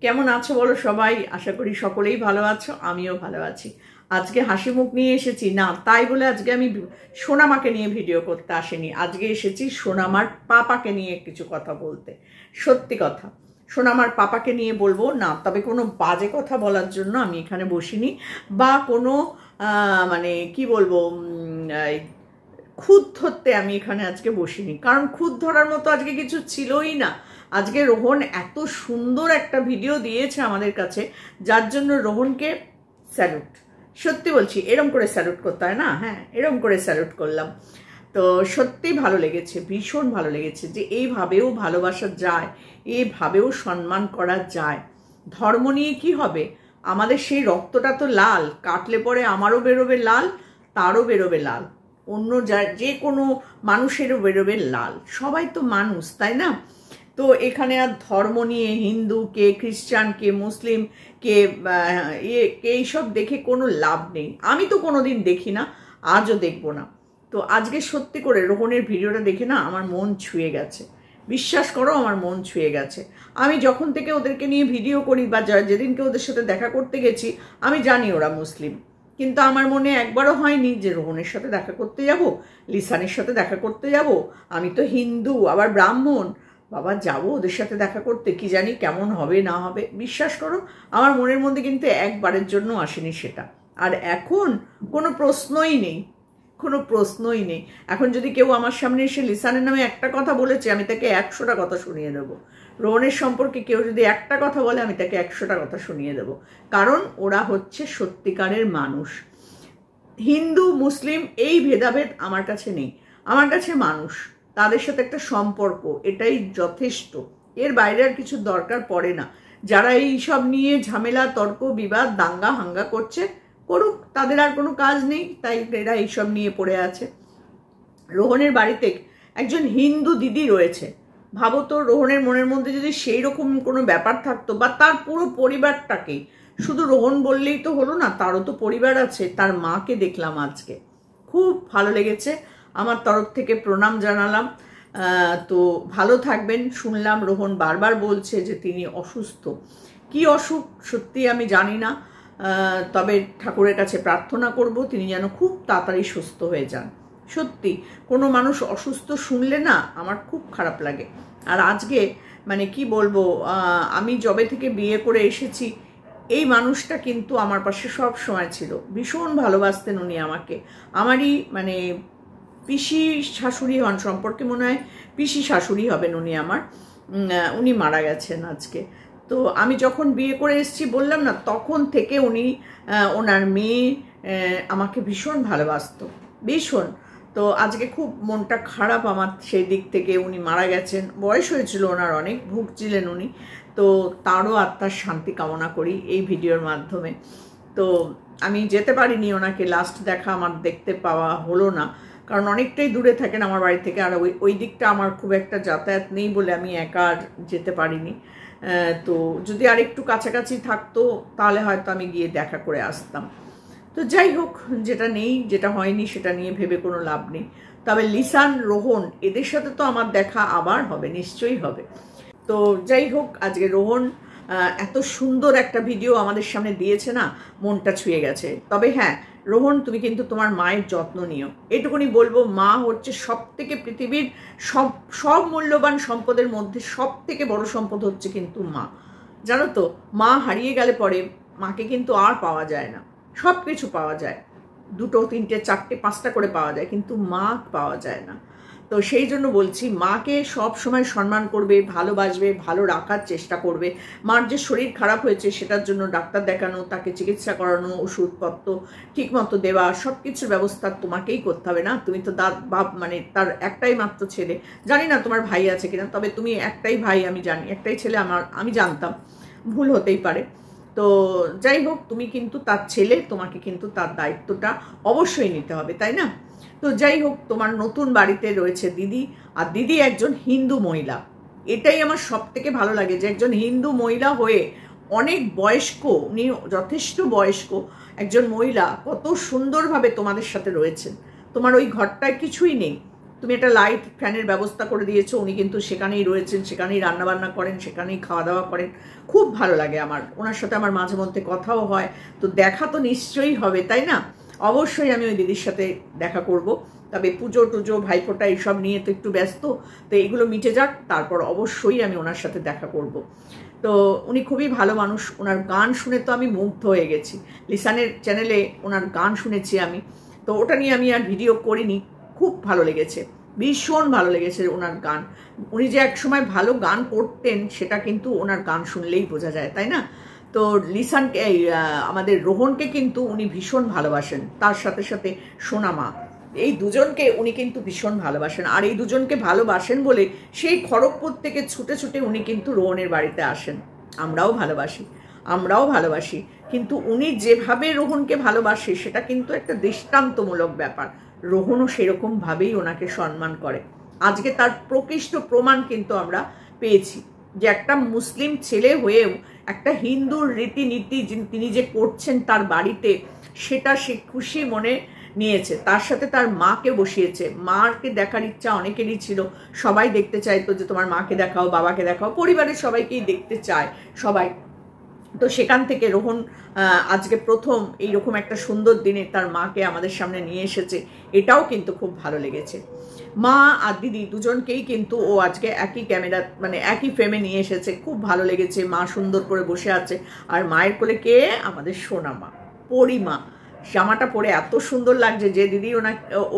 কেমন আছো বলো সবাই? আশা করি সকলেই ভালো আছো, আমিও ভালো আছি। আজকে হাসি মুখ নিয়ে এসেছি না, তাই বলে আজকে আমি সোনামাকে নিয়ে ভিডিও করতে আসিনি। আজকে এসেছি সোনামার পাপাকে নিয়ে কিছু কথা বলতে। সত্যি কথা, সোনামার পাপাকে নিয়ে বলবো না, তবে কোনো বাজে কথা বলার জন্য আমি এখানে বসিনি, বা কোনো মানে কি বলবো, খুদ ধরতে আমি এখানে আজকে বসিনি। কারণ খুদ ধরার মতো আজকে কিছু ছিলই না। আজকে রোহন এত সুন্দর একটা ভিডিও দিয়েছে আমাদের কাছে, যার জন্য রোহনকে স্যালুট। সত্যি বলছি, এরম করে স্যালুট করতে হয় না? হ্যাঁ, এরম করে স্যালুট করলাম। তো সত্যি ভালো লেগেছে, ভীষণ ভালো লেগেছে যে এইভাবেও ভালোবাসা যায়, এইভাবেও সম্মান করা যায়। ধর্ম নিয়ে কি হবে? আমাদের সেই রক্তটা তো লাল, কাটলে পরে আমারও বেরোবে লাল, তারও বেরোবে লাল, অন্য যে কোনো মানুষেরও বেরোবে লাল। সবাই তো মানুষ, তাই না? তো এখানে আর ধর্ম নিয়ে হিন্দু কে, খ্রিস্টান কে, মুসলিম কে, এইসব দেখে কোনো লাভ নেই। আমি তো কোনোদিন দেখি না, আজও দেখবো না। তো আজকে সত্যি করে রোহনের ভিডিওটা দেখে না আমার মন ছুঁয়ে গেছে। বিশ্বাস করো, আমার মন ছুঁয়ে গেছে। আমি যখন থেকে ওদেরকে নিয়ে ভিডিও করি, বা যেদিনকে ওদের সাথে দেখা করতে গেছি, আমি জানি ওরা মুসলিম, কিন্তু আমার মনে একবারও হয়নি যে রোহনের সাথে দেখা করতে যাব, লিসানের সাথে দেখা করতে যাব। আমি তো হিন্দু, আবার ব্রাহ্মণ, বাবা যাবো ওদের সাথে দেখা করতে, কি জানি কেমন হবে না হবে। বিশ্বাস করো, আমার মনের মধ্যে কিন্তু একবারের জন্য আসেনি সেটা। আর এখন কোনো প্রশ্নই নেই, কোনো প্রশ্নই নেই। এখন যদি কেউ আমার সামনে এসে লিসানের নামে একটা কথা বলেছে, আমি তাকে 100টা কথা শুনিয়ে দেবো। রোহনের সম্পর্কে কেউ যদি একটা কথা বলে, আমি তাকে 100টা কথা শুনিয়ে দেবো। কারণ ওরা হচ্ছে সত্যিকারের মানুষ। হিন্দু মুসলিম এই ভেদাভেদ আমার কাছে নেই, আমার কাছে মানুষ, তাদের সাথে একটা সম্পর্ক, এটাই যথেষ্ট। এর বাইরে আর কিছু দরকার পড়ে না। যারা এই সব নিয়ে ঝামেলা, তর্ক বিবাদ, দাঙ্গা হাঙ্গা করছে, করুক, তাদের আর কোনো কাজ নেই, তাই এরা এইসব নিয়ে পড়ে আছে। রোহনের বাড়িতে একজন হিন্দু দিদি রয়েছে। ভাবো তো, রোহনের মনের মধ্যে যদি সেই রকম কোনো ব্যাপার থাকতো, বা তার পুরো পরিবারটাকেই, শুধু রোহন বললেই তো হলো না, তারও তো পরিবার আছে। তার মাকে দেখলাম আজকে, খুব ভালো লেগেছে। আমার তরফ থেকে প্রণাম জানালাম। তো ভালো থাকবেন। শুনলাম রোহন বারবার বলছে যে তিনি অসুস্থ। কি অসুখ সত্যি আমি জানি না, তবে ঠাকুরের কাছে প্রার্থনা করব তিনি যেন খুব তাড়াতাড়ি সুস্থ হয়ে যান। সত্যি কোনো মানুষ অসুস্থ শুনলে না আমার খুব খারাপ লাগে। আর আজকে মানে কি বলবো, আমি যবে থেকে বিয়ে করে এসেছি, এই মানুষটা কিন্তু আমার পাশে সব সময় ছিল। ভীষণ ভালোবাসতেন উনি আমাকে। আমারই মানে পিসি শাশুড়ি হন, সম্পর্কে মনে হয় পিসি শাশুড়ি হবেন উনি আমার। উনি মারা গেছেন আজকে। তো আমি যখন বিয়ে করে এসেছি, বললাম না, তখন থেকে উনি, ওনার মেয়ে আমাকে ভীষণ ভালোবাসতো, ভীষণ। তো আজকে খুব মনটা খারাপ আমার সেই দিক থেকে। উনি মারা গেছেন, বয়স হয়েছিল ওনার, অনেক ভুগছিলেন উনি। তো তারও আত্মার শান্তি কামনা করি এই ভিডিওর মাধ্যমে। তো আমি যেতে পারিনি, ওনাকে লাস্ট দেখা আমার দেখতে পাওয়া হলো না, কারণ অনেকটাই দূরে থাকেন আমার বাড়ি থেকে। আর ওই দিকটা আমার খুব একটা যাতায়াত নেই বলে আমি একা আর যেতে পারিনি। তো যদি আর একটু কাছাকাছি থাকতো, তাহলে হয়তো আমি গিয়ে দেখা করে আসতাম। তো যাই হোক, যেটা নেই, যেটা হয়নি, সেটা নিয়ে ভেবে কোনো লাভ নেই। তবে লিসান, রোহন, এদের সাথে তো আমার দেখা আবার হবে, নিশ্চয়ই হবে। তো যাই হোক, আজকে রোহন এত সুন্দর একটা ভিডিও আমাদের সামনে দিয়েছে না, মনটা ছুঁয়ে গেছে। তবে হ্যাঁ, রোহন, তুমি কিন্তু তোমার মায়ের যত্ন নিও, এটুকুনি বলবো। মা হচ্ছে সব থেকে পৃথিবীর সব মূল্যবান সম্পদের মধ্যে সব থেকে বড় সম্পদ হচ্ছে কিন্তু মা। জানো তো, মা হারিয়ে গেলে পরে মাকে কিন্তু আর পাওয়া যায় না। সব কিছু পাওয়া যায়, 2, 3, 4, 5টা করে পাওয়া যায়, কিন্তু মা পাওয়া যায় না। তো সেই জন্য বলছি, মাকে সব সময় সম্মান করবে, ভালোবাসবে, ভালো রাখার চেষ্টা করবে। মার যে শরীর খারাপ হয়েছে, সেটার জন্য ডাক্তার দেখানো, তাকে চিকিৎসা করানো, ওষুধপত্র ঠিক মতো দেওয়া, সব কিছুর ব্যবস্থা তোমাকেই করতে হবে না? তুমি তো বাপ, মানে তার একটাই মাত্র ছেলে। জানি না তোমার ভাই আছে কিনা, তবে তুমি একটাই ভাই আমি জানি, একটাই ছেলে আমি জানতাম, ভুল হতেই পারে। তো যাই হোক, তুমি কিন্তু তার ছেলে, তোমাকে কিন্তু তার দায়িত্বটা অবশ্যই নিতে হবে, তাই না? তো যাই হোক, তোমার নতুন বাড়িতে রয়েছে দিদি, আর দিদি একজন হিন্দু মহিলা। এটাই আমার সব থেকে ভালো লাগে, যে একজন হিন্দু মহিলা হয়ে, অনেক বয়স্ক, উনি যথেষ্ট বয়স্ক একজন মহিলা, কত সুন্দরভাবে তোমাদের সাথে রয়েছেন। তোমার ওই ঘরটায় কিছুই নেই, তুমি একটা লাইট ফ্যানের ব্যবস্থা করে দিয়েছো, উনি কিন্তু সেখানেই রয়েছেন, সেখানেই রান্নাবান্না করেন, সেখানেই খাওয়া দাওয়া করেন। খুব ভালো লাগে আমার, ওনার সাথে আমার মাঝে মধ্যে কথাও হয়। তো দেখা তো নিশ্চয়ই হবে, তাই না? অবশ্যই আমি ওই দিদির সাথে দেখা করব। তবে পুজো টুজো ভাইফোঁটা এইসব নিয়ে তো একটু ব্যস্ত, তো এগুলো মিটে যাক, তারপর অবশ্যই আমি ওনার সাথে দেখা করব। তো উনি খুবই ভালো মানুষ, ওনার গান শুনে তো আমি মুগ্ধ হয়ে গেছি। লিসানের চ্যানেলে ওনার গান শুনেছি আমি, তো ওটা নিয়ে আমি আর ভিডিও করিনি। খুব ভালো লেগেছে, ভীষণ ভালো লেগেছে ওনার গান। উনি যে একসময় ভালো গান করতেন সেটা কিন্তু ওনার গান শুনলেই বোঝা যায়, তাই না? তো লিসানকে, আমাদের রোহনকে কিন্তু উনি ভীষণ ভালোবাসেন, তার সাথে সাথে সোনামা, এই দুজনকে উনি কিন্তু ভীষণ ভালোবাসেন। আর এই দুজনকে ভালোবাসেন বলে সেই খড়গপুর থেকে ছুটে ছুটে উনি কিন্তু রোহনের বাড়িতে আসেন। আমরাও ভালোবাসি, কিন্তু উনি যেভাবে রোহনকে ভালোবাসে সেটা কিন্তু একটা দৃষ্টান্তমূলক ব্যাপার। রোহনও সেরকমভাবেই ওনাকে সম্মান করে। আজকে তার প্রকৃষ্ট প্রমাণ কিন্তু আমরা পেয়েছি, যে একটা মুসলিম ছেলে হয়েও একটা হিন্দুর রীতিনীতি তিনি যে করছেন তার বাড়িতে, সেটা সে খুশি মনে নিয়েছে। তার সাথে তার মাকে বসিয়েছে। মাকে দেখার ইচ্ছা অনেকেরই ছিল, সবাই দেখতে চাইতো যে তোমার মাকে দেখাও, বাবাকে দেখাও, পরিবারের সবাইকেই দেখতে চায় সবাই। তো সেখান থেকে রোহন আজকে প্রথম এইরকম একটা সুন্দর দিনে তার মাকে আমাদের সামনে নিয়ে এসেছে, এটাও কিন্তু খুব ভালো লেগেছে। মা আর দিদি দুজনকেই কিন্তু ও আজকে একই ক্যামেরা, মানে একই ফ্রেমে নিয়ে এসেছে, খুব ভালো লেগেছে। মা সুন্দর করে বসে আছে, আর মায়ের কোলে কে? আমাদের সোনামা, পরিমা। জামাটা পরে এত সুন্দর লাগছে। যে দিদি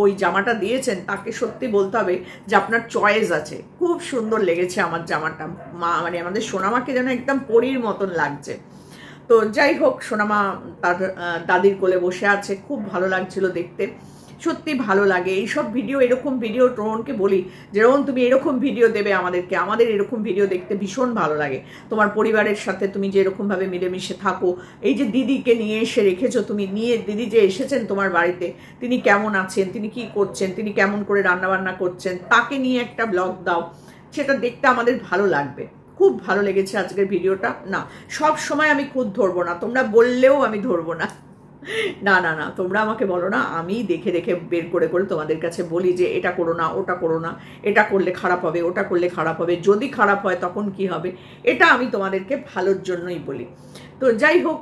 ওই জামাটা দিয়েছেন তাকে সত্যি বলতে হবে যে আপনার চয়েস আছে, খুব সুন্দর লেগেছে আমার জামাটা। মা মানে আমাদের সোনামাকে যেন একদম পরীর মতন লাগছে। তো যাই হোক, সোনামা তার দাদির কোলে বসে আছে, খুব ভালো লাগছিল দেখতে। সত্যি ভালো লাগে এইসব ভিডিও, এরকম ভিডিও রোহনকে বলি যে রোহন তুমি এরকম ভিডিও দেবে আমাদেরকে, আমাদের এরকম ভিডিও দেখতে ভীষণ ভালো লাগে। তোমার পরিবারের সাথে তুমি যে এরকমভাবে মিলেমিশে থাকো, এই যে দিদিকে নিয়ে এসে রেখেছো তুমি, দিদি যে এসেছেন তোমার বাড়িতে, তিনি কেমন আছেন, তিনি কি করছেন, তিনি কেমন করে রান্নাবান্না করছেন, তাকে নিয়ে একটা ব্লগ দাও, সেটা দেখতে আমাদের ভালো লাগবে। খুব ভালো লেগেছে আজকের ভিডিওটা। না, সব সময় আমি খুদ ধরবো না, তোমরা বললেও আমি ধরবো না। না না না, তোমরা আমাকে বলো না, আমি দেখে দেখে বের করে করে তোমাদের কাছে বলি যে এটা করো না, ওটা করো না, এটা করলে খারাপ হবে, ওটা করলে খারাপ হবে, যদি খারাপ হয় তখন কি হবে, এটা আমি তোমাদেরকে ভালোর জন্যই বলি। তো যাই হোক,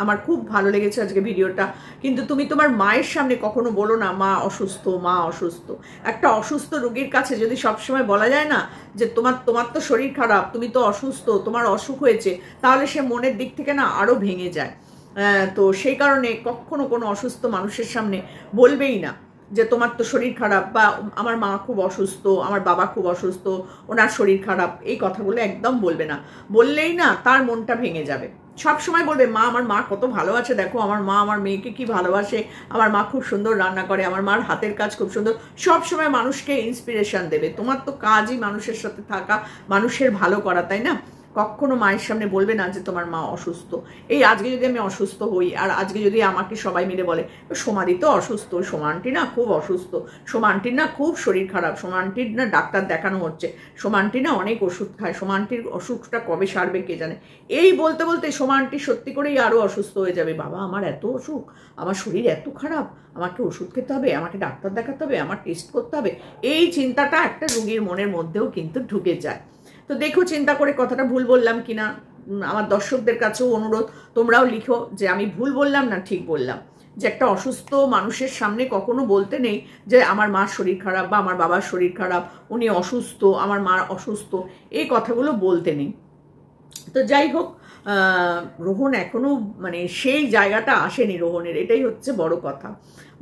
আমার খুব ভালো লেগেছে আজকে ভিডিওটা। কিন্তু তুমি তোমার মায়ের সামনে কখনো বলো না মা অসুস্থ, মা অসুস্থ। একটা অসুস্থ রোগীর কাছে যদি সবসময় বলা যায় না যে তোমার তো শরীর খারাপ, তুমি তো অসুস্থ, তোমার অসুখ হয়েছে, তাহলে সে মনের দিক থেকে না আরো ভেঙে যায়। তো সেই কারণে কখনো কোনো অসুস্থ মানুষের সামনে বলবেই না যে তোমার তো শরীর খারাপ, বা আমার মা খুব অসুস্থ, আমার বাবা খুব অসুস্থ, ওনার শরীর খারাপ, এই কথাগুলো একদম বলবে না। বললেই না তার মনটা ভেঙে যাবে। সব সময় বলবে আমার মা কত ভালো আছে, দেখো আমার মা আমার মেয়েকে কি ভালোবাসে, আমার মা খুব সুন্দর রান্না করে, আমার মার হাতের কাজ খুব সুন্দর। সব সময় মানুষকে ইন্সপিরেশন দেবে। তোমার তো কাজই মানুষের সাথে থাকা, মানুষের ভালো করা, তাই না? কখনো মায়ের সামনে বলবে না যে তোমার মা অসুস্থ। এই আজকে যদি আমি অসুস্থ হই, আর আজকে যদি আমাকে সবাই মিলে বলে সোমাদি তো অসুস্থ, সোমান্টি না খুব অসুস্থ, সোমান্টির না খুব শরীর খারাপ, সোমান্টির না ডাক্তার দেখানো হচ্ছে, সোমান্টি না অনেক ওষুধ খায়, সোমান্টির অসুখটা কবে সারবে কে জানে, এই বলতে বলতে সোমান্টি সত্যি করেই আরও অসুস্থ হয়ে যাবে। বাবা আমার এত অসুখ, আমার শরীর এত খারাপ, আমাকে ওষুধ খেতে হবে, আমাকে ডাক্তার দেখাতে হবে, আমার টেস্ট করতে হবে, এই চিন্তাটা একটা রোগীর মনের মধ্যেও কিন্তু ঢুকে যায়। তো দেখো চিন্তা করে কথাটা ভুল বললাম কিনা। আমার দর্শকদের কাছেও অনুরোধ, তোমরাও লিখো যে আমি ভুল বললাম না ঠিক বললাম। যে একটা অসুস্থ মানুষের সামনে কখনো বলতে নেই যে আমার মার শরীর খারাপ বা আমার বাবার শরীর খারাপ, উনি অসুস্থ, আমার মা অসুস্থ, এই কথাগুলো বলতে নেই। তো যাই হোক, রোহন এখনো মানে সেই জায়গাটা আসেনি রোহনের, এটাই হচ্ছে বড় কথা।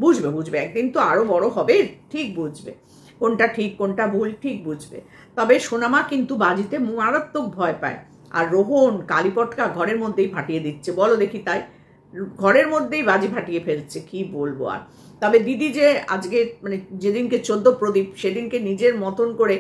বুঝবে একদিন তো আরো বড় হবে, ঠিক বুঝবে কোনটা ঠিক কোনটা ভুল, ঠিক বুঝবে। তবে সোনামা কিন্তু বাজিতে মারাত্মক ভয় পায়, আর রোহন কালীপটকা ঘরের মধ্যেই ফাটিয়ে দিচ্ছে, বলো দেখি তাই, ঘরের মধ্যেই বাজি ফাটিয়ে ফেলছে, কি বলবো আর। তবে দিদি যে আজকে মানে যেদিনকে 14 প্রদীপ, সেদিনকে নিজের মতন করে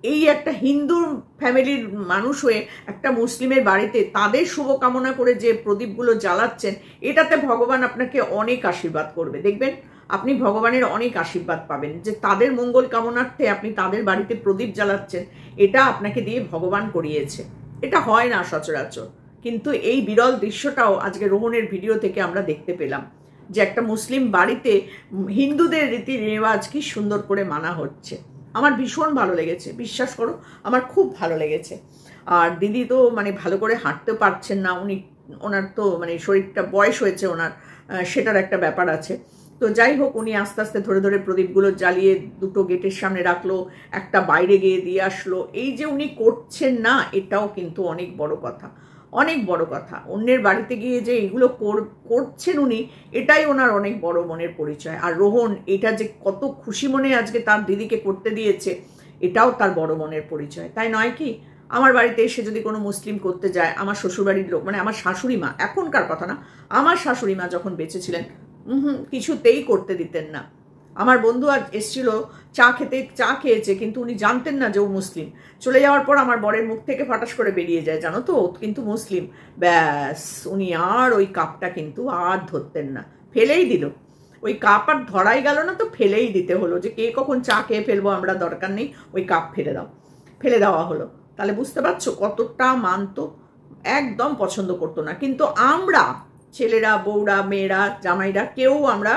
এই একটা হিন্দু ফ্যামিলির মানুষ হয়ে একটা মুসলিমের বাড়িতে তাদের শুভকামনা করে যে প্রদীপগুলো জ্বালাচ্ছেন, এটাতে ভগবান আপনাকে অনেক আশীর্বাদ করবে। দেখবেন আপনি ভগবানের অনেক আশীর্বাদ পাবেন, যে তাদের মঙ্গল কামনার্থে আপনি তাদের বাড়িতে প্রদীপ জ্বালাচ্ছেন, এটা আপনাকে দিয়ে ভগবান করিয়েছে। এটা হয় না সচরাচর, কিন্তু এই বিরল দৃশ্যটাও আজকে রোহনের ভিডিও থেকে আমরা দেখতে পেলাম। যে একটা মুসলিম বাড়িতে হিন্দুদের রীতি রেওয়াজ কি সুন্দর করে মানা হচ্ছে। আমার ভীষণ ভালো লেগেছে, বিশ্বাস করো আমার খুব ভালো লেগেছে। আর দিদি তো মানে ভালো করে হাঁটতেও পারছেন না, ওনার তো মানে শরীরটা বয়স হয়েছে ওনার, সেটার একটা ব্যাপার আছে। তো যাই হোক, উনি আস্তে আস্তে ধরে ধরে প্রদীপগুলো জ্বালিয়ে দুটো গেটের সামনে রাখলো, একটা বাইরে গিয়ে দিয়ে আসলো। এই যে উনি করছেন না, এটাও কিন্তু অনেক বড় কথা, অনেক বড় কথা। অন্যের বাড়িতে গিয়ে যে এগুলো করছেন উনি, এটাই ওনার অনেক বড় মনের পরিচয়। আর রোহন এটা যে কত খুশি মনে আজকে তার দিদিকে করতে দিয়েছে, এটাও তার বড় মনের পরিচয়, তাই নয় কি? আমার বাড়িতে এসে যদি কোনো মুসলিম করতে যায়, আমার শ্বশুরবাড়ির লোক মানে আমার শাশুড়ি মা, এখনকার কথা না, আমার শাশুড়ি মা যখন বেঁচে ছিলেন কিছুতেই করতে দিতেন না। আমার বন্ধু আজ এসেছিল, চা খেয়েছে, কিন্তু উনি জানতেন না যে ও মুসলিম। চলে যাওয়ার পর আমার বরের মুখ থেকে ফাটাস করে বেরিয়ে যায়, জানো তো ও কিন্তু মুসলিম। ব্যাস, উনি আর ওই কাপটা কিন্তু আর ধরতেন না, ফেলেই দিল। ওই কাপ আর ধরাই গেল না, তো ফেলেই দিতে হলো, যে কে কখন চা খেয়ে ফেলবো আমরা, দরকার নেই, ওই কাপ ফেলে দাও, ফেলে দেওয়া হলো। তাহলে বুঝতে পারছো কতটা মানতো, একদম পছন্দ করতো না। কিন্তু আমরা ছেলেরা, বউরা, মেয়েরা, জামাইরা কেউ আমরা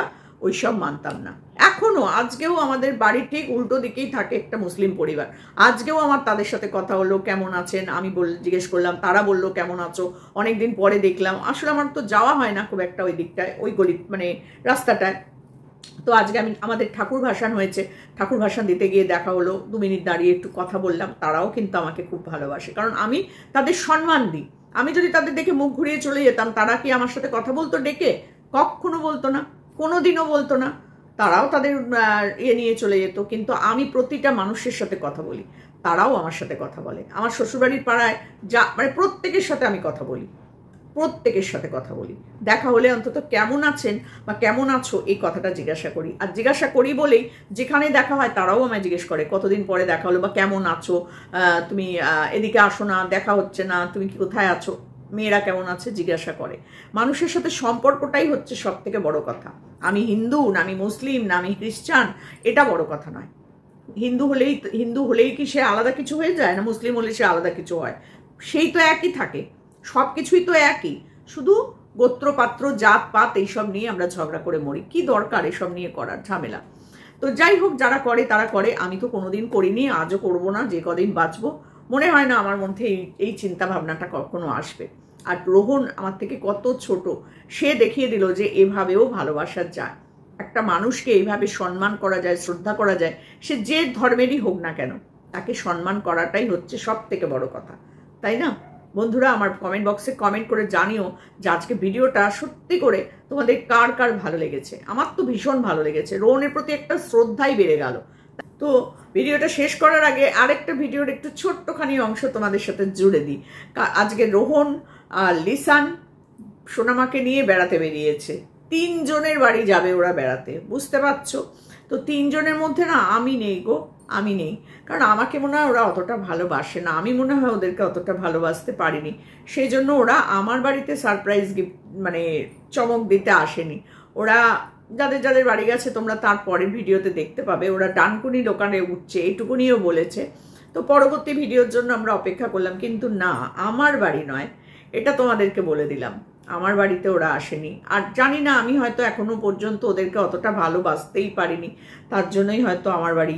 ওইসব মানতাম না। এখনো আজকেও আমাদের বাড়ির ঠিক উল্টো দিকেই থাকে একটা মুসলিম পরিবার। আজকেও আমার তাদের সাথে কথা হলো, কেমন আছেন, আমি জিজ্ঞেস করলাম, তারা বললো কেমন আছো। অনেকদিন পরে দেখলাম, আসলে আমার তো যাওয়া হয় না খুব একটা ওই দিকটায়, ওই গলি মানে রাস্তাটায়। তো আজকে আমাদের ঠাকুর ভাসান হয়েছে, ঠাকুর ভাসান দিতে গিয়ে দেখা হলো, 2 মিনিট দাঁড়িয়ে একটু কথা বললাম। তারাও কিন্তু আমাকে খুব ভালোবাসে, কারণ আমি তাদের সম্মান দিই। আমি যদি তাদের দেখে মুখ ঘুরিয়ে চলে যেতাম, তারা কি আমার সাথে কথা বলতো ডেকে? কখনো বলতো না, কোনোদিনও বলতো না। তারাও তাদের নিয়ে চলে যেত। কিন্তু আমি প্রতিটা মানুষের সাথে কথা বলি, তারাও আমার সাথে কথা বলে। আমার শ্বশুরবাড়ির পাড়ায় যা মানে প্রত্যেকের সাথে আমি কথা বলি, প্রত্যেকের সাথে কথা বলি। দেখা হলে অন্তত কেমন আছেন বা কেমন আছো এই কথাটা জিজ্ঞাসা করি। আর জিজ্ঞাসা করি বলেই যেখানে দেখা হয় তারাও আমায় জিজ্ঞেস করে কতদিন পরে দেখা হলো, বা কেমন আছো, তুমি এদিকে আসো না, দেখা হচ্ছে না, তুমি কি কোথায় আছো, মেয়েরা কেমন আছে জিজ্ঞাসা করে। মানুষের সাথে সম্পর্কটাই হচ্ছে সব থেকে বড় কথা। আমি হিন্দু না আমি মুসলিম না আমি খ্রিস্টান, এটা বড় কথা নয়। হিন্দু হলেই কি সে আলাদা কিছু হয়ে যায়, না মুসলিম হলে সে আলাদা কিছু হয়? সেই তো একই থাকে, সব কিছুই তো একই, শুধু গোত্রপাত্র জাতপাত এইসব নিয়ে আমরা ঝগড়া করে মরি। কি দরকার এসব নিয়ে করার, ঝামেলা? তো যাই হোক, যারা করে তারা করে, আমি তো কোনোদিন করিনি, আজও করবো না। যে কদিন বাঁচবো মনে হয় না আমার মধ্যে এই চিন্তা ভাবনাটা কখনো আসবে। আর রোহন আমার থেকে কত ছোট, সে দেখিয়ে দিল যে এভাবেও ভালোবাসা যায়, একটা মানুষকে এইভাবে সম্মান করা যায়, শ্রদ্ধা করা যায়। সে যে ধর্মেরই হোক না কেন, তাকে সম্মান করাটাই হচ্ছে সব থেকে বড় কথা, তাই না? বন্ধুরা, আমার কমেন্ট বক্সে কমেন্ট করে জানিও যে আজকে ভিডিওটা সত্যি করে তোমাদের কার কার ভালো লেগেছে। আমার তো ভীষণ ভালো লেগেছে, রোহনের প্রতি একটা শ্রদ্ধাই বেড়ে গেল। তো ভিডিওটা শেষ করার আগে আরেকটা ভিডিওর একটু ছোট্টখানি অংশ তোমাদের সাথে জুড়ে দিই। আজকে রোহন আর লিসান সোনামাকে নিয়ে বেড়াতে বেরিয়েছে। 3 জনের বাড়ি যাবে ওরা বেড়াতে, বুঝতে পারছো? তো 3 জনের মধ্যে না আমি নেই গো, আমি নেই। কারণ আমাকে মনে হয় ওরা অতটা ভালোবাসে না, আমি মনে হয় ওদেরকে অতটা ভালোবাসতে পারিনি। সেই জন্য ওরা আমার বাড়িতে সারপ্রাইজ গিফট মানে চমক দিতে আসেনি। ওরা যাদের যাদের বাড়ি গেছে তোমরা তার পরের ভিডিওতে দেখতে পাবে, ওরা ডানকুনি দোকানে উঠছে এটুকুনিও বলেছে। তো পরবর্তী ভিডিওর জন্য আমরা অপেক্ষা করলাম, কিন্তু না, আমার বাড়ি নয়, এটা তোমাদেরকে বলে দিলাম। আমার বাড়িতে ওরা আসেনি। আর জানি না, আমি হয়তো এখনো পর্যন্ত ওদেরকে অতটা ভালোবাসতেই পারিনি, তার জন্যই হয়তো আমার বাড়ি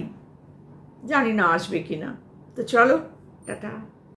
জানি না আসবে কিনা। তো চলো, টাটা।